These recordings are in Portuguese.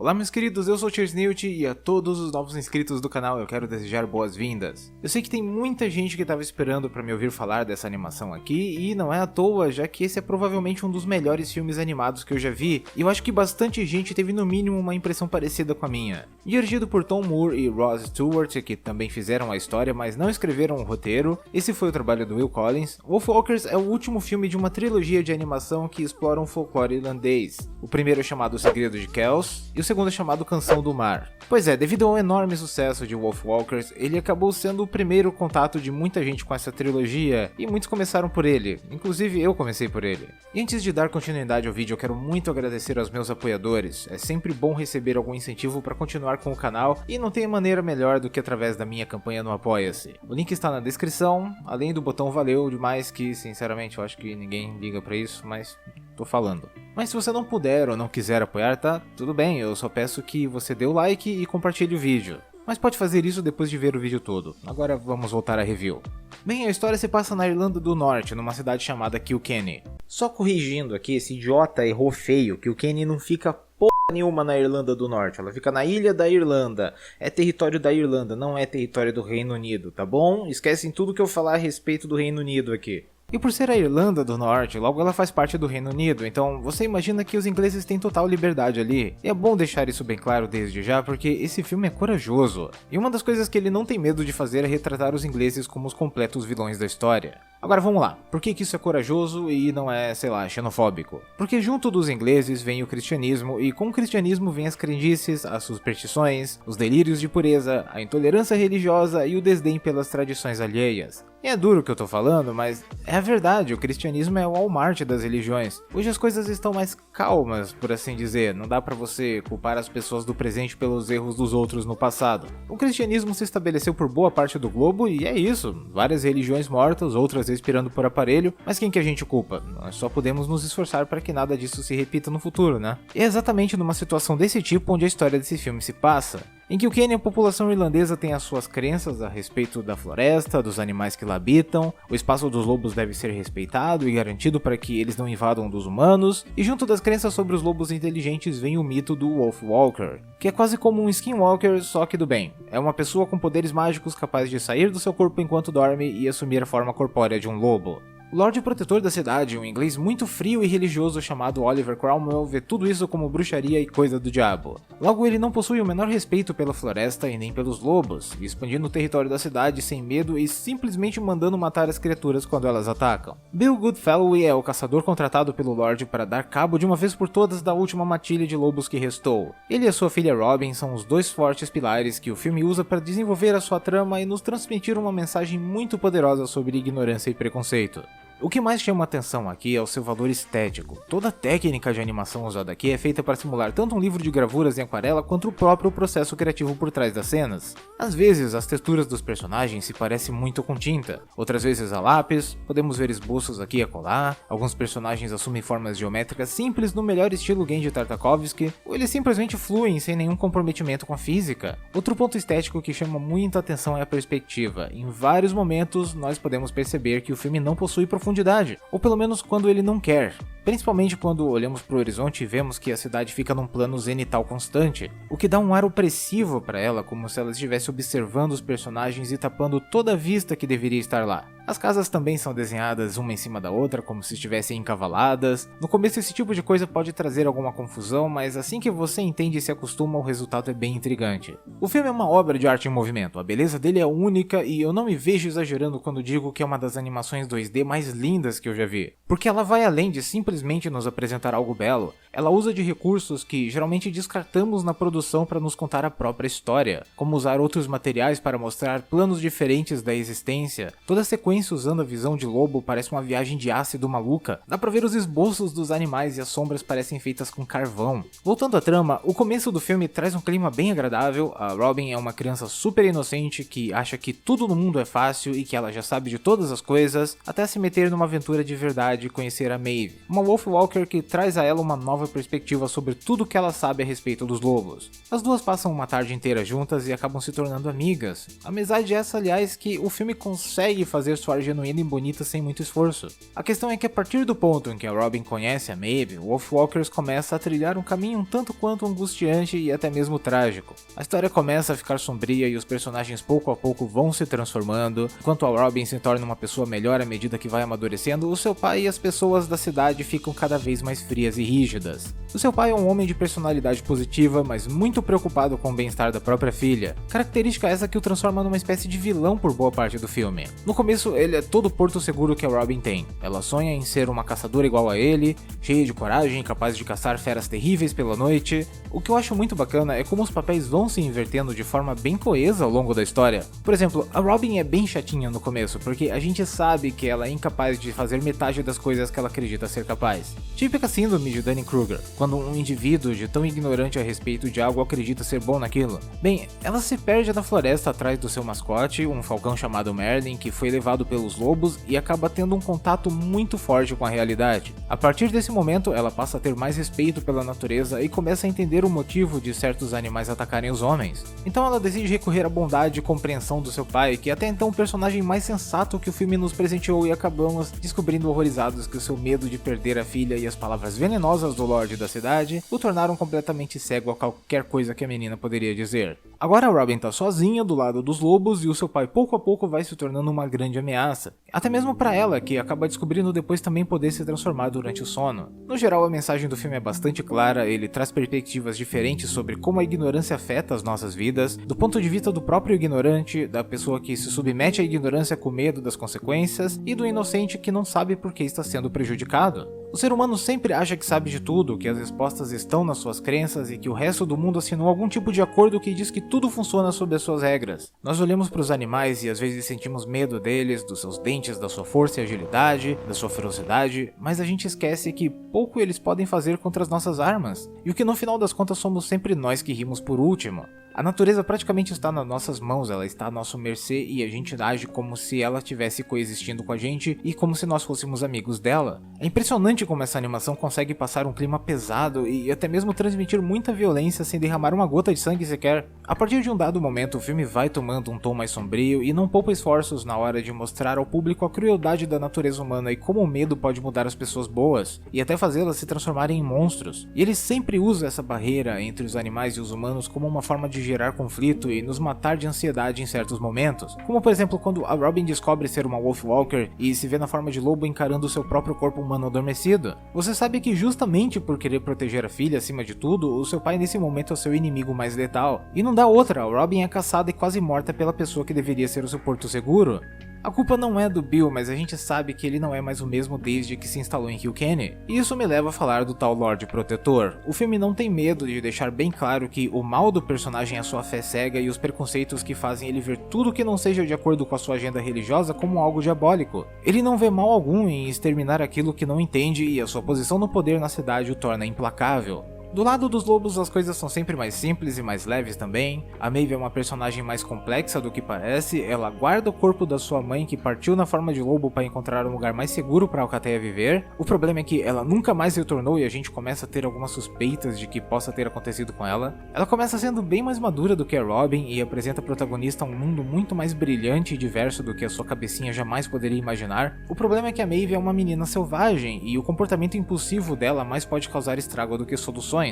Olá meus queridos, eu sou o Cheersnewt e a todos os novos inscritos do canal eu quero desejar boas-vindas. Eu sei que tem muita gente que estava esperando para me ouvir falar dessa animação aqui e não é à toa, já que esse é provavelmente um dos melhores filmes animados que eu já vi e eu acho que bastante gente teve no mínimo uma impressão parecida com a minha. Dirigido por Tom Moore e Rod Stewart, que também fizeram a história mas não escreveram o roteiro, esse foi o trabalho do Will Collins. Wolfwalkers é o último filme de uma trilogia de animação que explora um folclore irlandês. O primeiro é chamado O Segredo de Kells e o segundo é chamado Canção do Mar. Pois é, devido ao enorme sucesso de Wolfwalkers, ele acabou sendo o primeiro contato de muita gente com essa trilogia, e muitos começaram por ele, inclusive eu comecei por ele. E antes de dar continuidade ao vídeo, eu quero muito agradecer aos meus apoiadores, é sempre bom receber algum incentivo para continuar com o canal, e não tem maneira melhor do que através da minha campanha no Apoia-se. O link está na descrição, além do botão valeu demais, que sinceramente eu acho que ninguém liga pra isso, mas tô falando. Mas se você não puder ou não quiser apoiar, tá tudo bem, eu só peço que você dê o like e compartilhe o vídeo. Mas pode fazer isso depois de ver o vídeo todo. Agora vamos voltar à review. Bem, a história se passa na Irlanda do Norte, numa cidade chamada Kilkenny. Só corrigindo aqui, esse idiota errou feio, Kilkenny não fica porra nenhuma na Irlanda do Norte, ela fica na ilha da Irlanda. É território da Irlanda, não é território do Reino Unido, tá bom? Esquecem tudo que eu falar a respeito do Reino Unido aqui. E por ser a Irlanda do Norte, logo ela faz parte do Reino Unido, então você imagina que os ingleses têm total liberdade ali. E é bom deixar isso bem claro desde já, porque esse filme é corajoso. E uma das coisas que ele não tem medo de fazer é retratar os ingleses como os completos vilões da história. Agora vamos lá, por que isso é corajoso e não é, sei lá, xenofóbico? Porque junto dos ingleses vem o cristianismo, e com o cristianismo vem as crendices, as superstições, os delírios de pureza, a intolerância religiosa e o desdém pelas tradições alheias. E é duro o que eu tô falando, mas é a verdade, o cristianismo é o Walmart das religiões. Hoje as coisas estão mais calmas, por assim dizer, não dá pra você culpar as pessoas do presente pelos erros dos outros no passado. O cristianismo se estabeleceu por boa parte do globo e é isso, várias religiões mortas, outras respirando por aparelho, mas quem que a gente culpa? Nós só podemos nos esforçar para que nada disso se repita no futuro, né? E é exatamente numa situação desse tipo onde a história desse filme se passa. Em Kilkenny, a população irlandesa tem as suas crenças a respeito da floresta, dos animais que lá habitam, o espaço dos lobos deve ser respeitado e garantido para que eles não invadam dos humanos, e junto das crenças sobre os lobos inteligentes vem o mito do Wolfwalker, que é quase como um Skinwalker, só que do bem. É uma pessoa com poderes mágicos capaz de sair do seu corpo enquanto dorme e assumir a forma corpórea de um lobo. O Lorde Protetor da cidade, um inglês muito frio e religioso chamado Oliver Cromwell, vê tudo isso como bruxaria e coisa do diabo. Logo, ele não possui o menor respeito pela floresta e nem pelos lobos, expandindo o território da cidade sem medo e simplesmente mandando matar as criaturas quando elas atacam. Bill Goodfellow é o caçador contratado pelo Lorde para dar cabo de uma vez por todas da última matilha de lobos que restou. Ele e a sua filha Robin são os dois fortes pilares que o filme usa para desenvolver a sua trama e nos transmitir uma mensagem muito poderosa sobre ignorância e preconceito. O que mais chama atenção aqui é o seu valor estético. Toda a técnica de animação usada aqui é feita para simular tanto um livro de gravuras em aquarela quanto o próprio processo criativo por trás das cenas. Às vezes as texturas dos personagens se parecem muito com tinta, outras vezes a lápis, podemos ver esboços aqui e acolá, alguns personagens assumem formas geométricas simples no melhor estilo Genji Tartakovsky, ou eles simplesmente fluem sem nenhum comprometimento com a física. Outro ponto estético que chama muita atenção é a perspectiva. Em vários momentos nós podemos perceber que o filme não possui profundidade, ou pelo menos quando ele não quer, principalmente quando olhamos para o horizonte e vemos que a cidade fica num plano zenital constante, o que dá um ar opressivo para ela, como se ela estivesse observando os personagens e tapando toda a vista que deveria estar lá. As casas também são desenhadas uma em cima da outra, como se estivessem encavaladas. No começo esse tipo de coisa pode trazer alguma confusão, mas assim que você entende e se acostuma, o resultado é bem intrigante. O filme é uma obra de arte em movimento, a beleza dele é única e eu não me vejo exagerando quando digo que é uma das animações 2D mais lindas que eu já vi. Porque ela vai além de simplesmente nos apresentar algo belo, ela usa de recursos que geralmente descartamos na produção para nos contar a própria história, como usar outros materiais para mostrar planos diferentes da existência. Toda a sequência usando a visão de lobo parece uma viagem de ácido maluca, dá pra ver os esboços dos animais e as sombras parecem feitas com carvão. Voltando à trama, o começo do filme traz um clima bem agradável, a Robin é uma criança super inocente que acha que tudo no mundo é fácil e que ela já sabe de todas as coisas, até se meter numa aventura de verdade e conhecer a Maeve, uma Wolfwalker que traz a ela uma nova perspectiva sobre tudo que ela sabe a respeito dos lobos. As duas passam uma tarde inteira juntas e acabam se tornando amigas, amizade essa aliás que o filme consegue fazer soar genuína e bonita sem muito esforço. A questão é que a partir do ponto em que a Robin conhece a Maeve, o Wolfwalkers começa a trilhar um caminho um tanto quanto angustiante e até mesmo trágico. A história começa a ficar sombria e os personagens pouco a pouco vão se transformando. Enquanto a Robin se torna uma pessoa melhor à medida que vai amadurecendo, o seu pai e as pessoas da cidade ficam cada vez mais frias e rígidas. O seu pai é um homem de personalidade positiva, mas muito preocupado com o bem-estar da própria filha, característica essa que o transforma numa espécie de vilão por boa parte do filme. No começo, ele é todo o porto seguro que a Robin tem. Ela sonha em ser uma caçadora igual a ele, cheia de coragem, capaz de caçar feras terríveis pela noite. O que eu acho muito bacana é como os papéis vão se invertendo de forma bem coesa ao longo da história. Por exemplo, a Robin é bem chatinha no começo, porque a gente sabe que ela é incapaz de fazer metade das coisas que ela acredita ser capaz. Típica síndrome de Dunning-Kruger, quando um indivíduo de tão ignorante a respeito de algo acredita ser bom naquilo. Bem, ela se perde na floresta atrás do seu mascote, um falcão chamado Merlin, que foi levado pelos lobos e acaba tendo um contato muito forte com a realidade. A partir desse momento, ela passa a ter mais respeito pela natureza e começa a entender o motivo de certos animais atacarem os homens. Então ela decide recorrer à bondade e compreensão do seu pai, que até então é o personagem mais sensato que o filme nos presenteou, e acabamos descobrindo horrorizados que o seu medo de perder a filha e as palavras venenosas do Lorde da cidade o tornaram completamente cego a qualquer coisa que a menina poderia dizer. Agora a Robin tá sozinha do lado dos lobos e o seu pai pouco a pouco vai se tornando uma grande ameaça. Até mesmo para ela, que acaba descobrindo depois também poder se transformar durante o sono. No geral, a mensagem do filme é bastante clara, ele traz perspectivas diferentes sobre como a ignorância afeta as nossas vidas, do ponto de vista do próprio ignorante, da pessoa que se submete à ignorância com medo das consequências, e do inocente que não sabe por que está sendo prejudicado. O ser humano sempre acha que sabe de tudo, que as respostas estão nas suas crenças e que o resto do mundo assinou algum tipo de acordo que diz que tudo funciona sob as suas regras. Nós olhamos para os animais e às vezes sentimos medo deles, dos seus dentes, da sua força e agilidade, da sua ferocidade, mas a gente esquece que pouco eles podem fazer contra as nossas armas, e o que no final das contas somos sempre nós que rimos por último. A natureza praticamente está nas nossas mãos, ela está à nossa mercê e a gente age como se ela estivesse coexistindo com a gente e como se nós fôssemos amigos dela. É impressionante como essa animação consegue passar um clima pesado e até mesmo transmitir muita violência sem derramar uma gota de sangue sequer. A partir de um dado momento, o filme vai tomando um tom mais sombrio e não poupa esforços na hora de mostrar ao público a crueldade da natureza humana e como o medo pode mudar as pessoas boas e até fazê-las se transformarem em monstros. E ele sempre usa essa barreira entre os animais e os humanos como uma forma de gerar conflito e nos matar de ansiedade em certos momentos, como por exemplo quando a Robin descobre ser uma Wolfwalker e se vê na forma de lobo encarando seu próprio corpo humano adormecido. Você sabe que justamente por querer proteger a filha acima de tudo, o seu pai nesse momento é o seu inimigo mais letal. E não dá outra, a Robin é caçada e quase morta pela pessoa que deveria ser o seu porto seguro. A culpa não é do Bill, mas a gente sabe que ele não é mais o mesmo desde que se instalou em Kilkenny. E isso me leva a falar do tal Lorde Protetor. O filme não tem medo de deixar bem claro que o mal do personagem é a sua fé cega e os preconceitos que fazem ele ver tudo que não seja de acordo com a sua agenda religiosa como algo diabólico. Ele não vê mal algum em exterminar aquilo que não entende e a sua posição no poder na cidade o torna implacável. Do lado dos lobos as coisas são sempre mais simples e mais leves também. A Maeve é uma personagem mais complexa do que parece, ela guarda o corpo da sua mãe que partiu na forma de lobo para encontrar um lugar mais seguro para Alcateia viver. O problema é que ela nunca mais retornou e a gente começa a ter algumas suspeitas de que possa ter acontecido com ela. Ela começa sendo bem mais madura do que a Robin e apresenta a protagonista um mundo muito mais brilhante e diverso do que a sua cabecinha jamais poderia imaginar. O problema é que a Maeve é uma menina selvagem e o comportamento impulsivo dela mais pode causar estrago do que soluções.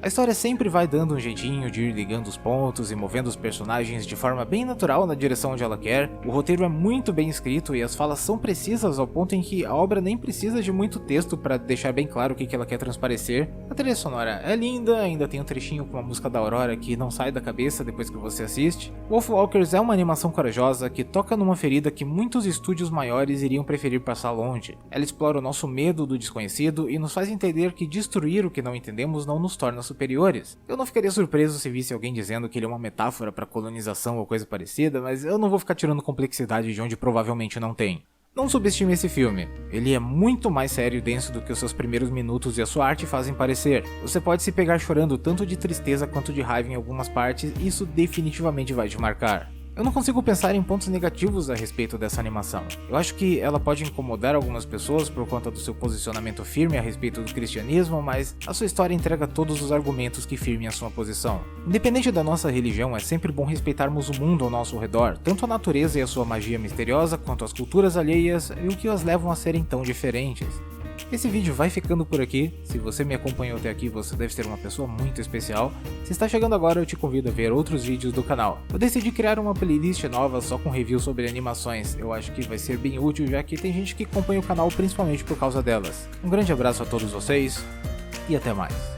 A história sempre vai dando um jeitinho de ir ligando os pontos e movendo os personagens de forma bem natural na direção onde ela quer. O roteiro é muito bem escrito e as falas são precisas ao ponto em que a obra nem precisa de muito texto para deixar bem claro o que ela quer transparecer. A trilha sonora é linda, ainda tem um trechinho com a música da Aurora que não sai da cabeça depois que você assiste. Wolfwalkers é uma animação corajosa que toca numa ferida que muitos estúdios maiores iriam preferir passar longe. Ela explora o nosso medo do desconhecido e nos faz entender que destruir o que não entendemos não nos torna superiores. Eu não ficaria surpreso se visse alguém dizendo que ele é uma metáfora para colonização ou coisa parecida, mas eu não vou ficar tirando complexidade de onde provavelmente não tem. Não subestime esse filme, ele é muito mais sério e denso do que os seus primeiros minutos e a sua arte fazem parecer. Você pode se pegar chorando tanto de tristeza quanto de raiva em algumas partes e isso definitivamente vai te marcar. Eu não consigo pensar em pontos negativos a respeito dessa animação. Eu acho que ela pode incomodar algumas pessoas por conta do seu posicionamento firme a respeito do cristianismo, mas a sua história entrega todos os argumentos que firmem a sua posição. Independente da nossa religião, é sempre bom respeitarmos o mundo ao nosso redor, tanto a natureza e a sua magia misteriosa, quanto as culturas alheias e o que as levam a serem tão diferentes. Esse vídeo vai ficando por aqui. Se você me acompanhou até aqui, você deve ser uma pessoa muito especial. Se está chegando agora, eu te convido a ver outros vídeos do canal. Eu decidi criar uma playlist nova só com reviews sobre animações. Eu acho que vai ser bem útil, já que tem gente que acompanha o canal principalmente por causa delas. Um grande abraço a todos vocês e até mais.